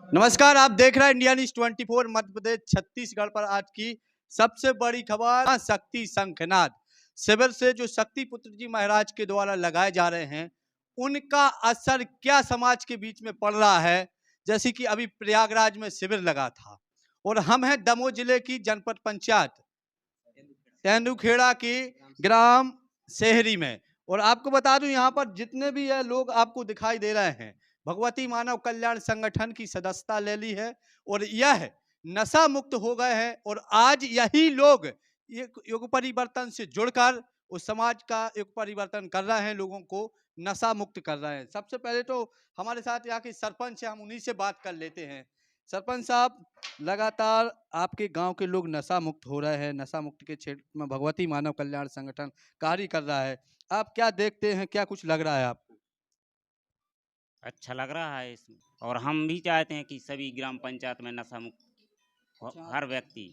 नमस्कार, आप देख रहे हैं इंडिया न्यूज 24 मध्य प्रदेश छत्तीसगढ़ पर आज की सबसे बड़ी खबर शक्ति शंखनाद शिविर से जो शक्ति पुत्र जी महाराज के द्वारा लगाए जा रहे हैं उनका असर क्या समाज के बीच में पड़ रहा है। जैसे कि अभी प्रयागराज में शिविर लगा था और हम हैं दमोह जिले की जनपद पंचायत तेंदुखेड़ा की ग्राम शहरी में। और आपको बता दूं यहाँ पर जितने भी ये लोग आपको दिखाई दे रहे हैं भगवती मानव कल्याण संगठन की सदस्यता ले ली है और यह नशा मुक्त हो गए हैं। और आज यही लोग युग परिवर्तन से जुड़कर उस समाज का युग परिवर्तन कर रहे हैं, लोगों को नशा मुक्त कर रहे हैं। सबसे पहले तो हमारे साथ यहाँ के सरपंच है, हम उन्हीं से बात कर लेते हैं। सरपंच साहब, लगातार आपके गांव के लोग नशा मुक्त हो रहे हैं, नशा मुक्त के क्षेत्र में भगवती मानव कल्याण संगठन कार्य कर रहा है। आप क्या देखते हैं, क्या कुछ लग रहा है आपको? अच्छा लग रहा है इसमें। और हम भी चाहते हैं कि सभी ग्राम पंचायत में नशा मुक्त अच्छा, हर व्यक्ति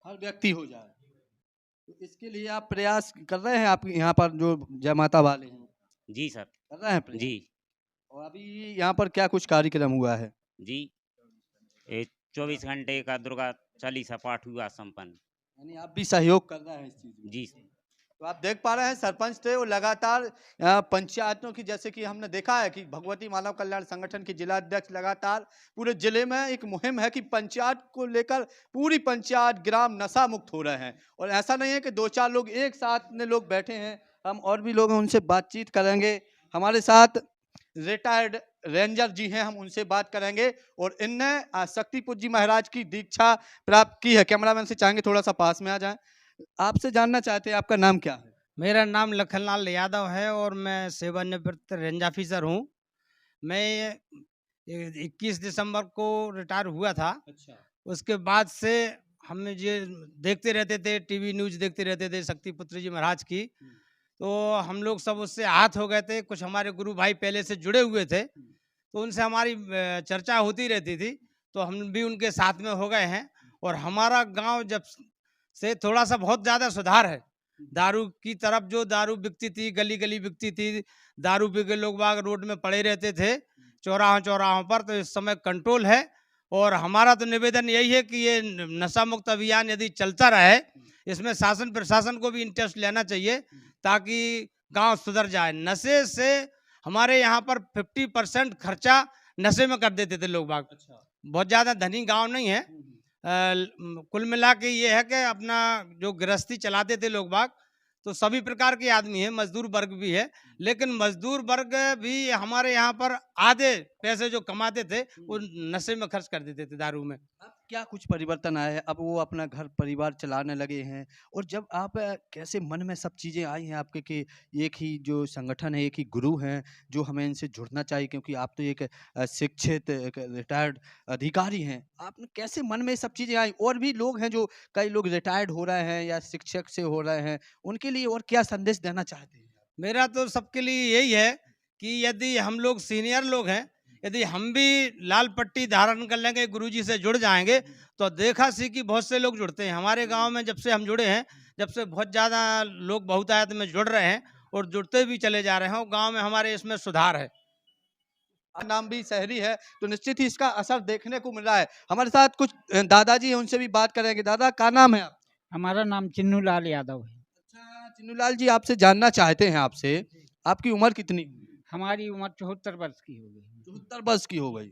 हर व्यक्ति हो जाए, तो इसके लिए आप प्रयास कर रहे हैं। आप यहाँ पर जो जय माता वाले हैं जी सर। कर रहे हैं प्रयास। जी। और अभी यहाँ पर क्या कुछ कार्यक्रम हुआ है? जी, ये 24 घंटे का दुर्गा चालीसा पाठ हुआ संपन्न। यानी आप भी सहयोग कर रहे हैं इस चीज में। जी। तो आप देख पा रहे हैं सरपंच थे वो लगातार पंचायतों की, जैसे कि हमने देखा है कि भगवती मानव कल्याण संगठन के जिला अध्यक्ष लगातार पूरे जिले में एक मुहिम है कि पंचायत को लेकर पूरी पंचायत ग्राम नशा मुक्त हो रहे हैं। और ऐसा नहीं है कि दो चार लोग एक साथ में लोग बैठे हैं, हम और भी लोग हैं उनसे बातचीत करेंगे। हमारे साथ रिटायर्ड रेंजर जी हैं, हम उनसे बात करेंगे। और इनने शक्तिपुर जी महाराज की दीक्षा प्राप्त की है। कैमरामैन से चाहेंगे थोड़ा सा पास में आ जाएं। आपसे जानना चाहते हैं आपका नाम क्या है? मेरा नाम लखनलाल यादव है और मैं सेवानिवृत्त रेंज ऑफिसर हूँ। मैं 21 दिसंबर को रिटायर हुआ था। अच्छा। उसके बाद से हम ये देखते रहते थे, टीवी न्यूज़ देखते रहते थे शक्तिपुत्र जी महाराज की। तो हम लोग सब उससे आहत हो गए थे। कुछ हमारे गुरु भाई पहले से जुड़े हुए थे, तो उनसे हमारी चर्चा होती रहती थी। तो हम भी उनके साथ में हो गए हैं। और हमारा गांव जब से थोड़ा सा बहुत ज़्यादा सुधार है। दारू की तरफ जो दारू बिकती थी, गली गली बिकती थी, दारू पी के लोग बाग रोड में पड़े रहते थे चौराहों चौराहों पर, तो इस समय कंट्रोल है। और हमारा तो निवेदन यही है कि ये नशा मुक्त अभियान यदि चलता रहे, इसमें शासन प्रशासन को भी इंटरेस्ट लेना चाहिए ताकि गांव सुधर जाए। नशे से हमारे यहाँ पर 50% खर्चा नशे में कर देते थे लोग बाग। अच्छा। बहुत ज़्यादा धनी गांव नहीं है। कुल मिला के ये है कि अपना जो गृहस्थी चलाते थे लोग बाग, तो सभी प्रकार के आदमी हैं, मजदूर वर्ग भी है। लेकिन मजदूर वर्ग भी हमारे यहाँ पर आधे पैसे जो कमाते थे वो नशे में खर्च कर देते थे, दारू में। अब क्या कुछ परिवर्तन आया है? अब वो अपना घर परिवार चलाने लगे हैं। और जब आप कैसे मन में सब चीज़ें आई हैं आपके कि एक ही जो संगठन है, एक ही गुरु हैं जो हमें इनसे जुड़ना चाहिए, क्योंकि आप तो एक शिक्षित एक रिटायर्ड अधिकारी हैं। आपने कैसे मन में ये सब चीज़ें आई? और भी लोग हैं जो कई लोग रिटायर्ड हो रहे हैं या शिक्षक से हो रहे हैं, उनके लिए और क्या संदेश देना चाहते हैं? मेरा तो सबके लिए यही है कि यदि हम लोग सीनियर लोग हैं, यदि हम भी लाल पट्टी धारण कर लेंगे, गुरुजी से जुड़ जाएंगे, तो देखा सीखी बहुत से लोग जुड़ते हैं। हमारे गांव में जब से हम जुड़े हैं, जब से बहुत ज़्यादा लोग बहुतायत में जुड़ रहे हैं और जुड़ते भी चले जा रहे हैं, और गांव में हमारे इसमें सुधार है। नाम भी शहरी है तो निश्चित ही इसका असर देखने को मिल रहा है। हमारे साथ कुछ दादाजी हैं, उनसे भी बात करेंगे। दादा, क्या नाम है आप? हमारा नाम चिन्नू लाल यादव है। अच्छा, चिन्नूलाल जी, आपसे जानना चाहते हैं आपसे, आपकी उम्र कितनी? हमारी उम्र 74 वर्ष की हो गई। 74 वर्ष की हो गई।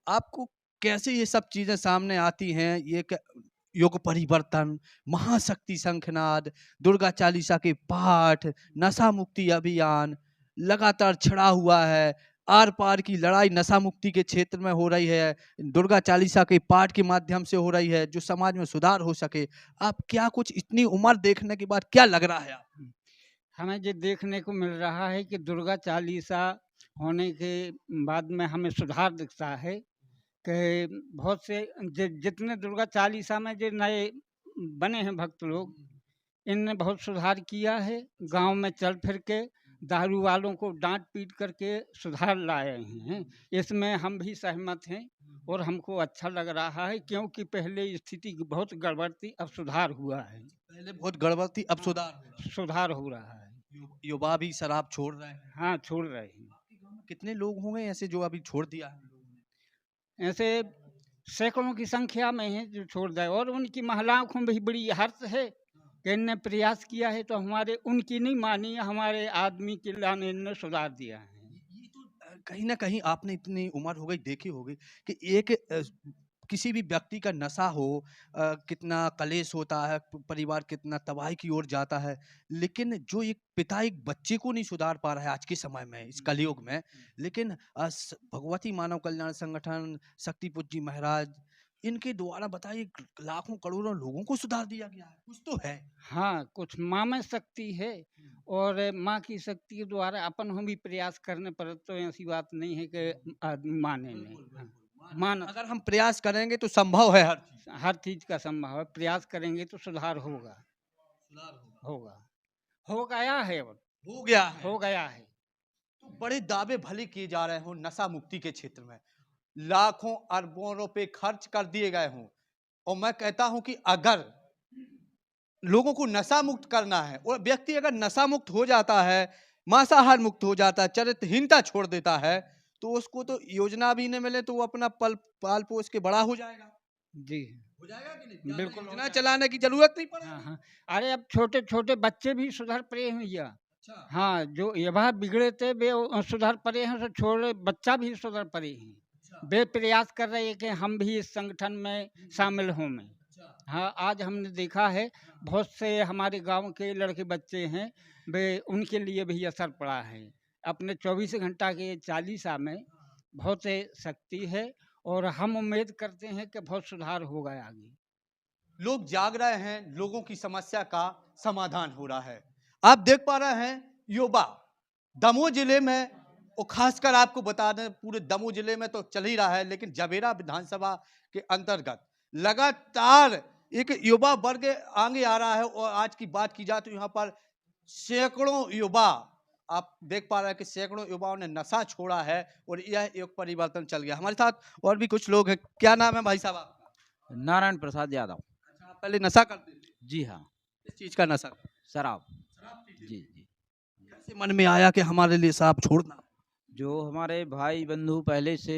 आपको कैसे ये सब चीजें सामने आती हैं? युग परिवर्तन, महाशक्ति शंखनाद, दुर्गा चालीसा के पाठ, नशा मुक्ति अभियान लगातार छिड़ा हुआ है। आर पार की लड़ाई नशा मुक्ति के क्षेत्र में हो रही है, दुर्गा चालीसा के पाठ के माध्यम से हो रही है, जो समाज में सुधार हो सके। आप क्या कुछ इतनी उम्र देखने के बाद क्या लग रहा है आप? हमें ये देखने को मिल रहा है कि दुर्गा चालीसा होने के बाद में हमें सुधार दिखता है कि बहुत से जितने दुर्गा चालीसा में जो नए बने हैं भक्त लोग, इनने बहुत सुधार किया है। गांव में चल फिर के दारू वालों को डांट पीट करके सुधार लाए हैं। इसमें हम भी सहमत हैं और हमको अच्छा लग रहा है, क्योंकि पहले स्थिति बहुत गड़बड़ थी, अब सुधार हुआ है। पहले बहुत गड़बड़ थी, अब सुधार हो रहा है। सुधार हो रहा है। युवा भी शराब छोड़ रहे हैं। हाँ, छोड़ रहे हैं। आपके गाँव में कितने लोग होंगे ऐसे जो अभी छोड़ दिया है? ऐसे सैकड़ों की संख्या में हैं जो छोड़ गए, और उनकी महिलाओं को भी बड़ी हर्ष है कि इनने प्रयास किया है, तो हमारे उनकी नहीं मानी, हमारे आदमी के लाने इनने सुधार दिया है। ये तो कहीं न कहीं आपने इतनी उम्र हो गई, देखी होगी कि एक किसी भी व्यक्ति का नशा हो, कितना कलेश होता है, परिवार कितना तबाही की ओर जाता है, लेकिन जो एक पिता एक बच्चे को नहीं सुधार पा रहा है आज के समय में, इस कलयुग में, लेकिन भगवती मानव कल्याण संगठन, शक्ति पूज्य जी महाराज, इनके द्वारा बताइए लाखों करोड़ों लोगों को सुधार दिया गया है, कुछ तो है। हाँ, कुछ माँ में शक्ति है, और माँ की शक्ति के द्वारा अपन हम भी प्रयास करने पर, तो ऐसी बात नहीं है कि आदमी माने नहीं। हाँ, मान अगर हम प्रयास करेंगे तो संभव है हर चीज। हर चीज का संभव है, प्रयास करेंगे तो सुधार होगा। होगा, हो गया है, अब हो गया है। हो गया है। तो बड़े दावे भले किए जा रहे हो नशा मुक्ति के क्षेत्र में, लाखों अरबों रुपए खर्च कर दिए गए हों, और मैं कहता हूं कि अगर लोगों को नशा मुक्त करना है, और व्यक्ति अगर नशा मुक्त हो जाता है, मांसाहार मुक्त हो जाता है, चरित्रहीनता छोड़ देता है, तो उसको तो योजना भी नहीं मिले तो वो अपना पाल पोस के बड़ा हो जाएगा। जी हो जाएगा कि नहीं? ज्यादा बिल्कुल योजना चलाने की जरूरत नहीं पड़ेगी। हाँ हाँ, अरे अब छोटे छोटे बच्चे भी सुधर पड़े हैं भैया। अच्छा। हाँ, जो ये बात बिगड़े थे वे सुधर पड़े हैं, तो छोटे बच्चा भी सुधर पड़े हैं। अच्छा। वे प्रयास कर रहे हैं कि हम भी इस संगठन में शामिल हों में। अच्छा। हाँ, आज हमने देखा है बहुत से हमारे गांव के लड़के बच्चे हैं, वे उनके लिए भी असर पड़ा है। अपने 24 घंटा के चालीसा में बहुत शक्ति है, और हम उम्मीद करते हैं कि बहुत सुधार होगा आगे। लोग जाग रहे हैं, लोगों की समस्या का समाधान हो रहा है। आप देख पा रहे हैं युवा दमोह जिले में, और खासकर आपको बता दें पूरे दमोह जिले में तो चल ही रहा है, लेकिन जबेरा विधानसभा के अंतर्गत लगातार एक युवा वर्ग आगे आ रहा है। और आज की बात की जाए तो यहाँ पर सैकड़ों युवा, आप देख पा रहे हैं कि सैकड़ों युवाओं ने नशा छोड़ा है, और यह एक परिवर्तन चल गया। हमारे साथ और भी कुछ लोग हैं। क्या नाम है भाई साहब आपका? नारायण प्रसाद यादव। अच्छा, आप पहले नशा करते थे? जी हाँ, किस चीज का नशा? शराब। शराब पीते थे? जी जी। कैसे मन में आया कि हमारे लिए शराब छोड़ना? जो हमारे भाई बंधु पहले से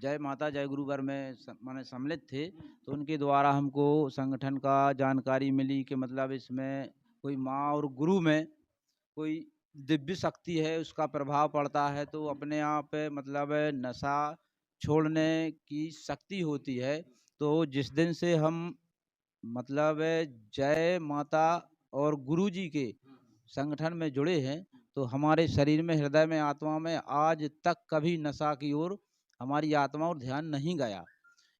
जय माता जय गुरुवर में माने सम्मिलित थे, तो उनके द्वारा हमको संगठन का जानकारी मिली कि मतलब इसमें कोई माँ और गुरु में कोई दिव्य शक्ति है, उसका प्रभाव पड़ता है, तो अपने आप मतलब नशा छोड़ने की शक्ति होती है। तो जिस दिन से हम मतलब जय माता और गुरु जी के संगठन में जुड़े हैं, तो हमारे शरीर में, हृदय में, आत्मा में आज तक कभी नशा की ओर हमारी आत्मा और ध्यान नहीं गया।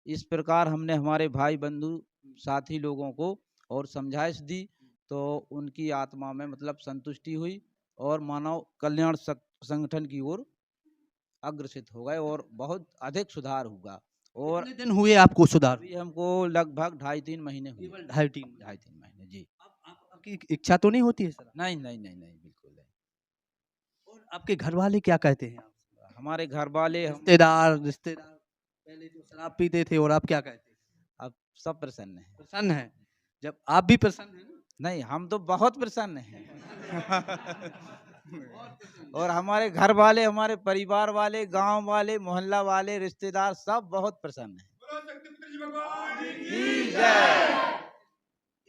इस प्रकार हमने हमारे भाई बंधु साथी लोगों को और समझाइश दी, तो उनकी आत्मा में मतलब संतुष्टि हुई, और मानव कल्याण संगठन की ओर अग्रसित हो गए, और बहुत अधिक सुधार हुआ। और कितने दिन हुए आपको सुधार? अभी हमको लगभग 2.5-3 महीने हुए। केवल 2.5-3 महीने जी। आपकी इच्छा तो नहीं होती है सर? नहीं नहीं नहीं नहीं, बिल्कुल नहीं। और आपके घर वाले क्या कहते हैं? हमारे घर वाले रिश्तेदार पहले तो शराब पीते थे, और आप क्या कहते हैं? अब सब प्रसन्न हैं। प्रसन्न है? जब आप भी प्रसन्न हैं? नहीं, हम तो बहुत प्रसन्न हैं। और हमारे घर वाले, हमारे परिवार वाले, गांव वाले, मोहल्ला वाले, रिश्तेदार सब बहुत प्रसन्न हैं।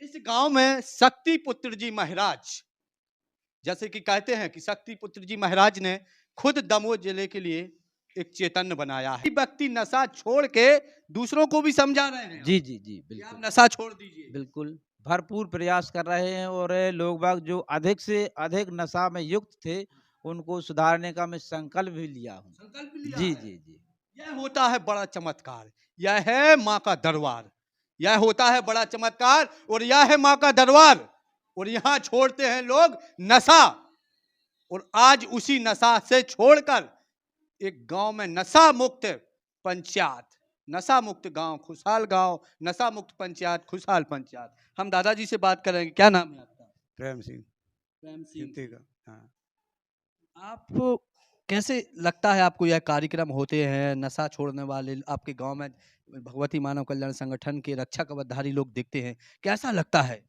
इस गांव में शक्ति पुत्र जी महाराज, जैसे कि कहते हैं कि शक्ति पुत्र जी महाराज ने खुद दमोह जिले के लिए एक चैतन्य बनाया है। व्यक्ति नशा छोड़ के दूसरों को भी समझा रहे हैं। जी जी जी, आप बिल्कुल नशा छोड़ दीजिए। बिल्कुल, भरपूर प्रयास कर रहे हैं, और लोग बाग जो अधिक से अधिक नशा में युक्त थे, उनको सुधारने का मैं संकल्प भी लिया हूँ। संकल्प लिया जी है। जी जी। यह होता है बड़ा चमत्कार, यह है माँ का दरबार, यह होता है बड़ा चमत्कार, और यह है माँ का दरबार। और यहाँ छोड़ते हैं लोग नशा, और आज उसी नशा से छोड़कर एक गांव में नशा मुक्त पंचायत, नशा मुक्त गांव, खुशहाल गांव, नशा मुक्त पंचायत, खुशहाल पंचायत। हम दादाजी से बात करेंगे। क्या नाम है आपका? प्रेम सिंह प्रेम सिंह। सिंह का। हाँ, आपको कैसे लगता है, आपको यह कार्यक्रम होते हैं, नशा छोड़ने वाले आपके गांव में भगवती मानव कल्याण संगठन के रक्षा कवचधारी लोग दिखते हैं, कैसा लगता है?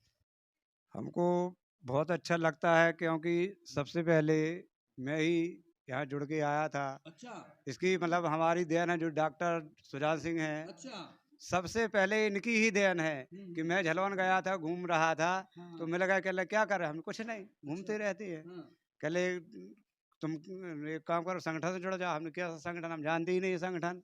हमको बहुत अच्छा लगता है, क्योंकि सबसे पहले मैं ही यहाँ जुड़ के आया था। अच्छा इसकी मतलब हमारी देन है, जो डॉक्टर सुजान सिंह हैं, अच्छा सबसे पहले इनकी ही देन है कि मैं झलवन गया था, घूम रहा था, तो मैं लगा कहले क्या कर रहे हैं, हम कुछ नहीं, घूमते रहते हैं। कहले तुम एक काम करो, संगठन से जुड़ जाओ। हमने क्या संगठन, हम जानते ही नहीं ये संगठन।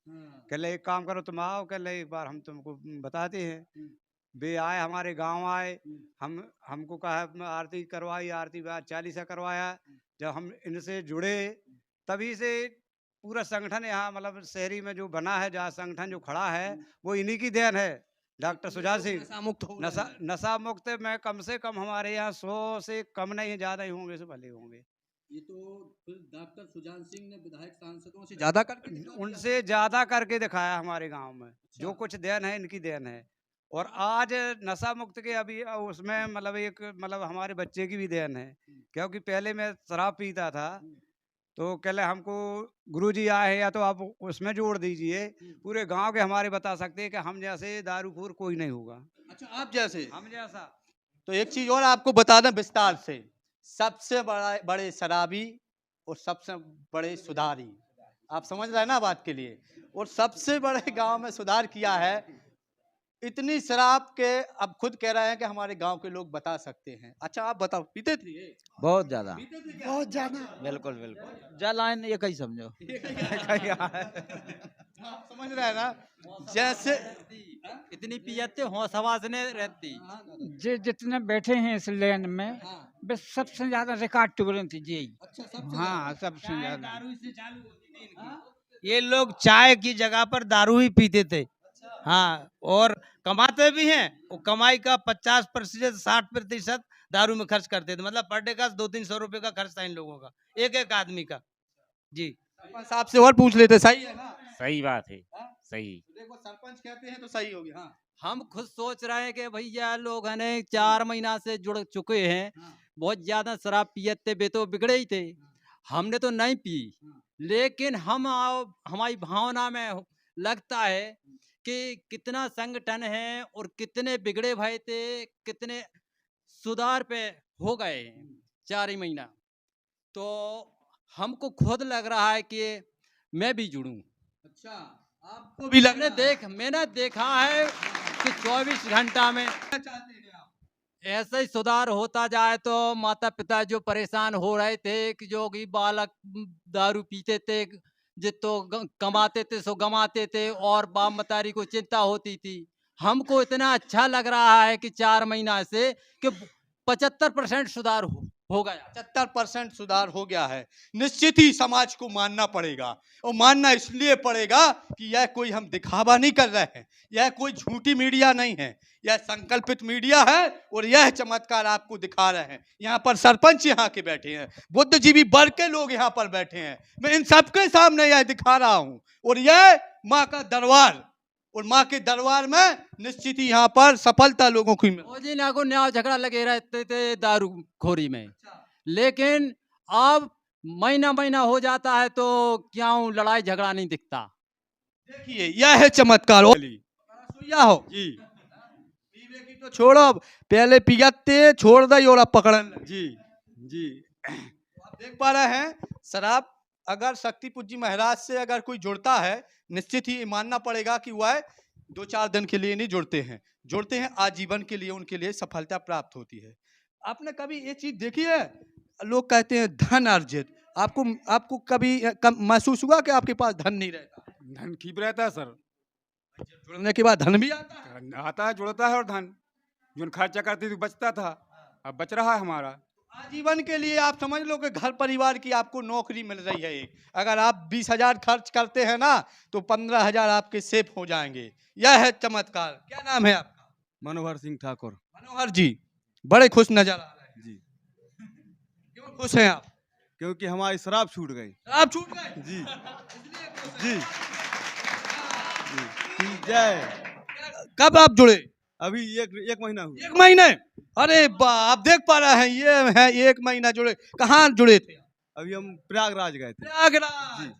कहले एक काम करो, तुम आओ, कहले एक बार हम तुमको बताते हैं। वे आए, हमारे गांव आए, हमको कहा आरती करवाई, आरती बाद चालीसा करवाया। जब हम इनसे जुड़े तभी से पूरा संगठन यहाँ मतलब शहरी में जो बना है, जहाँ संगठन जो खड़ा है, वो इन्हीं की देन है। डॉक्टर सुजान सिंह नशा मुक्त हो रहे हैं। नशा मुक्त में कम से कम हमारे यहाँ 100 से कम नहीं, ज्यादा ही होंगे, से भले होंगे। ये तो फिर डॉक्टर सुजान सिंह ने विधायक सांसदों से ज्यादा करके दिखा दिया। उनसे ज्यादा करके दिखाया हमारे गांव में। जो कुछ देन है इनकी देन है। और आज नशा मुक्त के अभी उसमें मतलब एक मतलब हमारे बच्चे की भी देन है, क्योंकि पहले मैं शराब पीता था, तो कहले हमको गुरुजी आए हैं या तो आप उसमें जोड़ दीजिए। पूरे गांव के हमारे बता सकते हैं कि हम जैसे दारूखोर कोई नहीं होगा। अच्छा आप जैसे, हम जैसा तो एक चीज और आपको बता दें विस्तार से, सबसे बड़े शराबी और सबसे बड़े सुधारी, आप समझ रहे हैं ना बात के लिए। और सबसे बड़े गांव में सुधार किया है। इतनी शराब के अब खुद कह रहे हैं कि हमारे गांव के लोग बता सकते हैं। अच्छा आप बताओ, पीते थे ये? बहुत ज्यादा, पीते थे क्या? बहुत ज्यादा। बिल्कुल बिल्कुल, जा लाइन ये कहीं समझो। आप समझ रहे हैं ना, जैसे इतनी पियते होश हवास ने रहती। जे जितने बैठे हैं इस लेन में, वे सबसे ज्यादा रिकॉर्ड तुरंत जी। अच्छा सबसे हाँ, सबसे ज्यादा। ये लोग चाय की जगह पर दारू ही पीते थे। हाँ, और कमाते भी हैं। वो कमाई का 50% 60% दारू में खर्च करते थे। मतलब पर डे का 200-300 रुपए का खर्च था इन लोगों का, एक आदमी का। जी, सरपंच साहब से और पूछ लेते, सही है ना? सही बात है, हाँ? सही। देखो सरपंच कहते हैं तो सही होगी। हाँ हम खुद सोच रहे हैं कि भैया लोग है 4 महीना से जुड़ चुके हैं, बहुत ज्यादा शराब पियते बे तो बिगड़े ही थे। हमने तो नहीं पी, लेकिन हमारी भावना में लगता है कि कितना संगठन है और कितने बिगड़े भाई थे, कितने सुधार पे हो गए 4 ही महीना। तो हमको खुद लग रहा है कि मैं भी जुड़ूं। अच्छा आपको भी मैंने देखा है कि 24 घंटा में चाहते हैं आप? ऐसा ही सुधार होता जाए तो माता पिता जो परेशान हो रहे थे कि जो कि बालक दारू पीते थे, जितो कमाते थे सो गमाते थे, और बाप मतारी को चिंता होती थी। हमको इतना अच्छा लग रहा है कि 4 महीना से कि 75% सुधार हो गया। 75% सुधार हो गया है। निश्चित ही समाज को मानना पड़ेगा, और मानना इसलिए पड़ेगा कि यह कोई हम दिखावा नहीं कर रहे हैं, यह कोई झूठी मीडिया नहीं है, यह संकल्पित मीडिया है। और यह चमत्कार आपको दिखा रहे हैं। यहाँ पर सरपंच यहाँ के बैठे हैं, बुद्धिजीवी वर्ग के लोग यहाँ पर बैठे हैं, मैं इन सबके सामने यह दिखा रहा हूँ। और यह माँ का दरबार, और माँ के दरबार में निश्चित ही यहाँ पर सफलता लोगों को मिली। ओ जी ना को न्याय झगड़ा लगे रहते थे दारू खोरी में, लेकिन अब महीना महीना हो जाता है तो क्यों लड़ाई झगड़ा नहीं दिखता। देखिए यह है चमत्कार। सुइया हो जी, पीवे की तो छोड़ो, पहले पियते छोड़ दई और अब पकड़न लगे। जी जी, आप देख पा रहे हैं शराब अगर शक्ति पूज्य महाराज से अगर कोई जुड़ता है, निश्चित ही मानना पड़ेगा कि वह 2-4 दिन के लिए नहीं जुड़ते हैं, आजीवन के लिए उनके लिए सफलता प्राप्त होती है। आपने कभी ये चीज देखी है, लोग कहते हैं धन अर्जित, आपको कभी महसूस हुआ कि आपके पास धन नहीं रहता? धन ठीक रहता है सर, जुड़ने के बाद धन भी आता है। जुड़ता है, और धन जो खर्चा करते थे बचता था, अब बच रहा है हमारा। आजीवन के लिए आप समझ लो कि घर परिवार की आपको नौकरी मिल रही है एक। अगर आप 20,000 खर्च करते हैं ना, तो 15,000 आपके सेफ हो जाएंगे। यह है चमत्कार। क्या नाम है आपका? मनोहर सिंह ठाकुर। मनोहर जी, बड़े खुश नजर आ रहे हैं जी, क्यों खुश हैं आप? क्योंकि हमारी शराब छूट गई। आप छूट गए जी जी। जी, जय। कब आप जुड़े? अभी एक महीना हुआ। 1 महीने? अरे वाह, आप देख पा रहे हैं ये है 1 महीना जुड़े। कहाँ जुड़े थे? अभी हम प्रयागराज गए थे। प्रयागराज।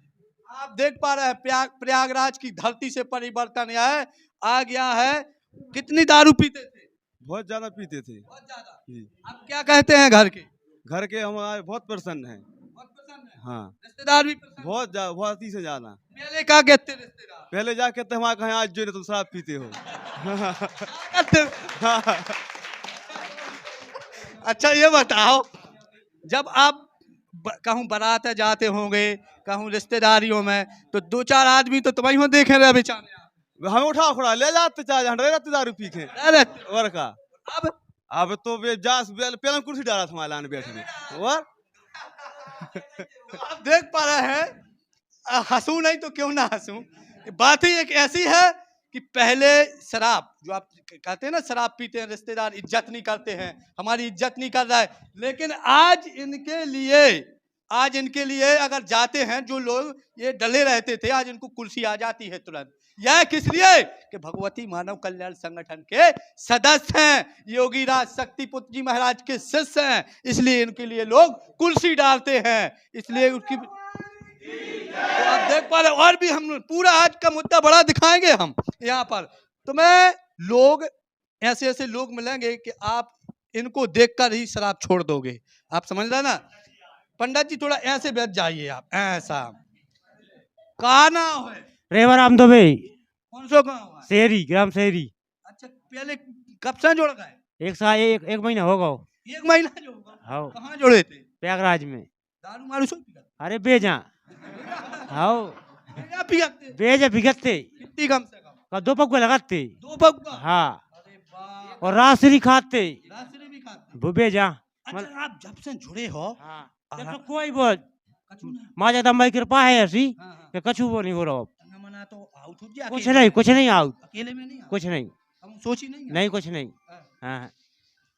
आप देख पा रहे हैं प्रयागराज की धरती से परिवर्तन आ गया है। कितनी दारू पीते थे? बहुत ज्यादा पीते थे। बहुत ज्यादा। जी, आप क्या कहते हैं घर के? घर के हमारे बहुत प्रसन्न हैं। बहुत पसंद है। हाँ रिश्तेदार भी परेशान? बहुत ही से ज्यादा। पहले क्या कहते रिश्तेदार? पहले जा कहते हमारे कहीं आज जो तुम शराब पीते हो। क्या कहते? अच्छा ये बताओ, जब आप कहूँ बारात जाते होंगे, कहूँ रिश्तेदारियों में, तो 2-4 आदमी तो तुम्हें देखे रहे बेचारे। हमें उठा उठा ले जाते चाहे हंड्रेड रहते दारू पी के अरे और का। अब अब तो पहले कुर्सी डाला था हमारे लाने बैठने और आप देख पा रहे हैं, हंसू नहीं तो क्यों ना हंसू, बात ही एक ऐसी है कि पहले शराब जो आप कहते हैं ना, शराब पीते हैं रिश्तेदार, इज्जत नहीं करते हैं, हमारी इज्जत नहीं कर रहा है, लेकिन आज इनके लिए अगर जाते हैं जो लोग ये डले रहते थे, आज इनको कुर्सी आ जाती है तुरंत। यह किस लिए कि भगवती मानव कल्याण संगठन के सदस्य हैं, योगीराज शक्तिपुत्र जी महाराज के शिष्य हैं, इसलिए इनके लिए लोग कुर्सी डालते हैं, इसलिए उसकी तो आप देख पा रहे। और भी हम पूरा आज का मुद्दा बड़ा दिखाएंगे हम यहाँ पर, तो मैं लोग ऐसे ऐसे लोग मिलेंगे कि आप इनको देखकर ही शराब छोड़ दोगे। आप समझ रहे ना पंडित जी, थोड़ा ऐसे बैठ जाइए आप, ऐसा कहा नाम है? रेवराम दुबे, कौन सा गाँव है? शहरी, ग्राम शहरी। अच्छा, पहले कब से जोड़ गए? एक महीना होगा। 1 महीना जोड़ गए? हाँ, कहाँ जोड़े थे? प्रयागराज में। दारू मारू सो पिया? अरे बेजा, हाँ बेजा पियाते? बेजा भिगते, कितनी कम से कम? 2 पग लगाते। 2 पग? हाँ, अरे वाह, और रासरी खाते, रासरी भी खाते? वो बेजा। अच्छा, आप जब से जुड़े हो, हाँ, हाँ। जब तक कोई बोल कछु ना? माँ जगदम्बा की कृपा है ऐसी हाँ, हाँ। कि कछु वो नहीं हो रहा। ना मना तो आउट हो गया, कुछ अकेले नहीं, में? कुछ नहीं आउट, अकेले में नहीं? कुछ नहीं, हम सोची नहीं है? नहीं कुछ नहीं। हाँ। हाँ,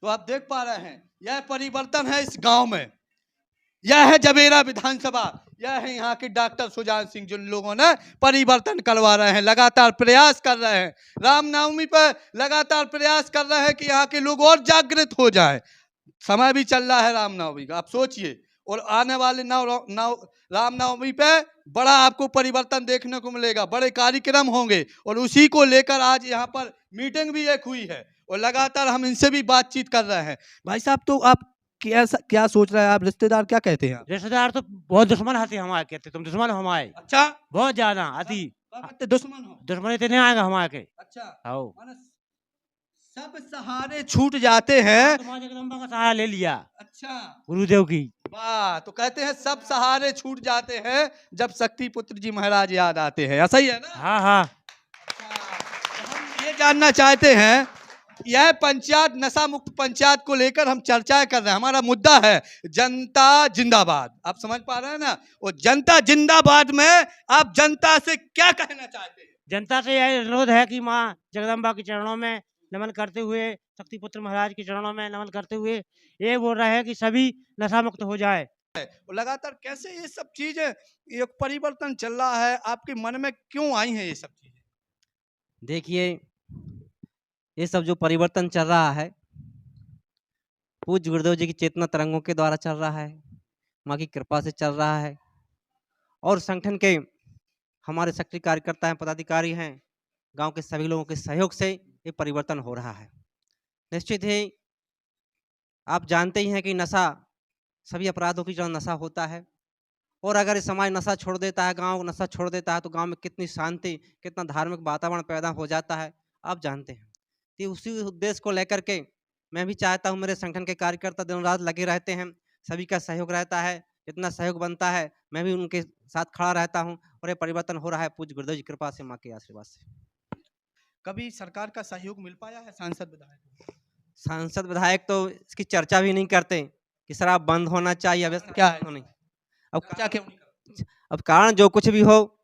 तो आप देख पा रहे हैं, यह परिवर्तन है इस गांव में, यह है जबेरा विधानसभा, यह है यहाँ के डॉक्टर सुजान सिंह, जिन लोगों ने परिवर्तन करवा रहे हैं, लगातार प्रयास कर रहे हैं, रामनवमी पर लगातार प्रयास कर रहे हैं कि यहाँ के लोग और जागृत हो जाए। समय भी चल रहा है रामनवमी का, आप सोचिए, और आने वाले रामनवमी पे बड़ा आपको परिवर्तन देखने को मिलेगा, बड़े कार्यक्रम होंगे, और उसी को लेकर आज यहाँ पर मीटिंग भी एक हुई है, और लगातार हम इनसे भी बातचीत कर रहे हैं। भाई साहब, तो आप क्या सोच रहे हैं, आप रिश्तेदार क्या कहते हैं? रिश्तेदार तो बहुत दुश्मन आते हमारे, कहते तुम दुश्मन हो हमारे, अच्छा, बहुत ज्यादा अति दुश्मन हो? दुश्मन इतने आएगा हमारे के। अच्छा, हाँ, माने सब सहारे छूट जाते हैं। तो माँ जगदम्बा का सहारा ले लिया अच्छा, गुरुदेव की। वाह, तो कहते हैं सब सहारे छूट जाते हैं जब शक्ति पुत्र जी महाराज याद आते हैं, ऐसा ही है ना? हाँ हाँ, तो हम ये जानना चाहते हैं, यह पंचायत नशा मुक्त पंचायत को लेकर हम चर्चाएं कर रहे हैं, हमारा मुद्दा है जनता जिंदाबाद। आप समझ पा रहे हैं ना? वो जनता जिंदाबाद में आप जनता से क्या कहना चाहते हैं? जनता से यह अनुरोध है कि माँ जगदम्बा के चरणों में नमन करते हुए, शक्तिपुत्र महाराज के चरणों में नमन करते हुए ये बोल रहा है कि सभी नशा मुक्त हो जाए। लगातार कैसे ये सब चीजें, ये परिवर्तन चल रहा है, आपके मन में क्यों आई हैं ये सब चीजें? देखिए, ये सब जो परिवर्तन चल रहा है, पूज्य गुरुदेव जी की चेतना तरंगों के द्वारा चल रहा है, माँ की कृपा से चल रहा है, और संगठन के हमारे सक्रिय कार्यकर्ता हैं, पदाधिकारी हैं, गांव के सभी लोगों के सहयोग से ये परिवर्तन हो रहा है। निश्चित ही आप जानते ही हैं कि नशा, सभी अपराधों की जड़ नशा होता है, और अगर ये समाज नशा छोड़ देता है, गांव नशा छोड़ देता है, तो गांव में कितनी शांति, कितना धार्मिक वातावरण पैदा हो जाता है, आप जानते हैं। तो उसी उद्देश्य को लेकर के मैं भी चाहता हूं, मेरे संगठन के कार्यकर्ता दिन रात लगे रहते हैं, सभी का सहयोग रहता है, जितना सहयोग बनता है मैं भी उनके साथ खड़ा रहता हूं, और ये परिवर्तन हो रहा है पूज्य गुरुदेव जी कृपा से, माँ के आशीर्वाद से। कभी सरकार का सहयोग मिल पाया है सांसद विधायक? सांसद विधायक तो इसकी चर्चा भी नहीं करते कि शराब बंद होना चाहिए, अब क्या है? नहीं। अब क्या क्यों नहीं करते? अब कारण जो कुछ भी हो,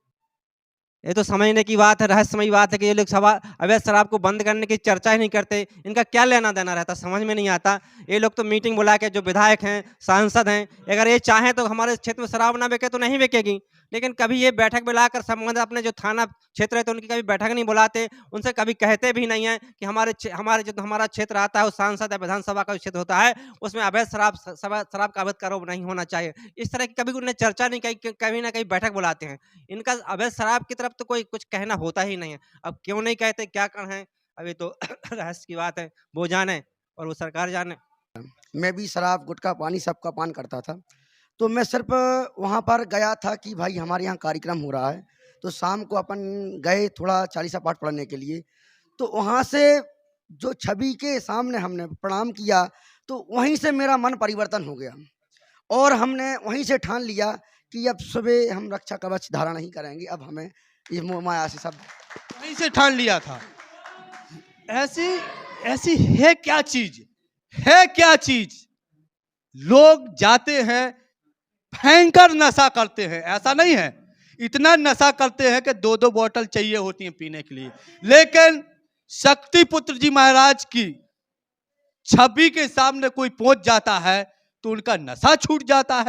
ये तो समझने की बात है, रहस्यमयी बात है कि ये लोग अवैध शराब को बंद करने की चर्चा ही नहीं करते। इनका क्या लेना देना रहता, समझ में नहीं आता। ये लोग तो मीटिंग बुला के, जो विधायक हैं, सांसद हैं, अगर ये चाहें तो हमारे क्षेत्र में शराब ना बिके तो नहीं बिकेगी, लेकिन कभी ये बैठक बुलाकर संबंध अपने जो थाना क्षेत्र है तो उनकी कभी बैठक नहीं बुलाते, उनसे कभी कहते भी नहीं है कि हमारे जो हमारा क्षेत्र आता है वो सांसद या विधानसभा का क्षेत्र होता है, उसमें अवैध शराब का अवैध कारोबार नहीं होना चाहिए। इस तरह की कभी उन्हें चर्चा नहीं, कभी ना कहीं बैठक बुलाते हैं। इनका अवैध शराब की तरफ तो कोई कुछ कहना होता ही नहीं है। अब क्यों नहीं कहते, क्या कारण है, अब ये तो रहस्य की बात है, वो जाने और वो सरकार जाने। मैं भी शराब, गुटखा, पानी सबका पान करता था। तो मैं सिर्फ वहाँ पर गया था कि भाई हमारे यहाँ कार्यक्रम हो रहा है, तो शाम को अपन गए थोड़ा चालीसा पाठ पढ़ने के लिए। तो वहाँ से जो छवि के सामने हमने प्रणाम किया, तो वहीं से मेरा मन परिवर्तन हो गया और हमने वहीं से ठान लिया कि अब सुबह हम रक्षा कवच धारण नहीं करेंगे, अब हमें इस मोह माया से सब वहीं से ठान लिया था। ऐसी ऐसी है क्या चीज, है क्या चीज, लोग जाते हैं भयंकर नशा करते हैं, ऐसा नहीं है, इतना नशा करते हैं कि 2-2 बोतल चाहिए होती हैं पीने के लिए, लेकिन शक्ति पुत्र जी महाराज की छवि के सामने कोई पहुंच जाता है तो उनका नशा छूट जाता है।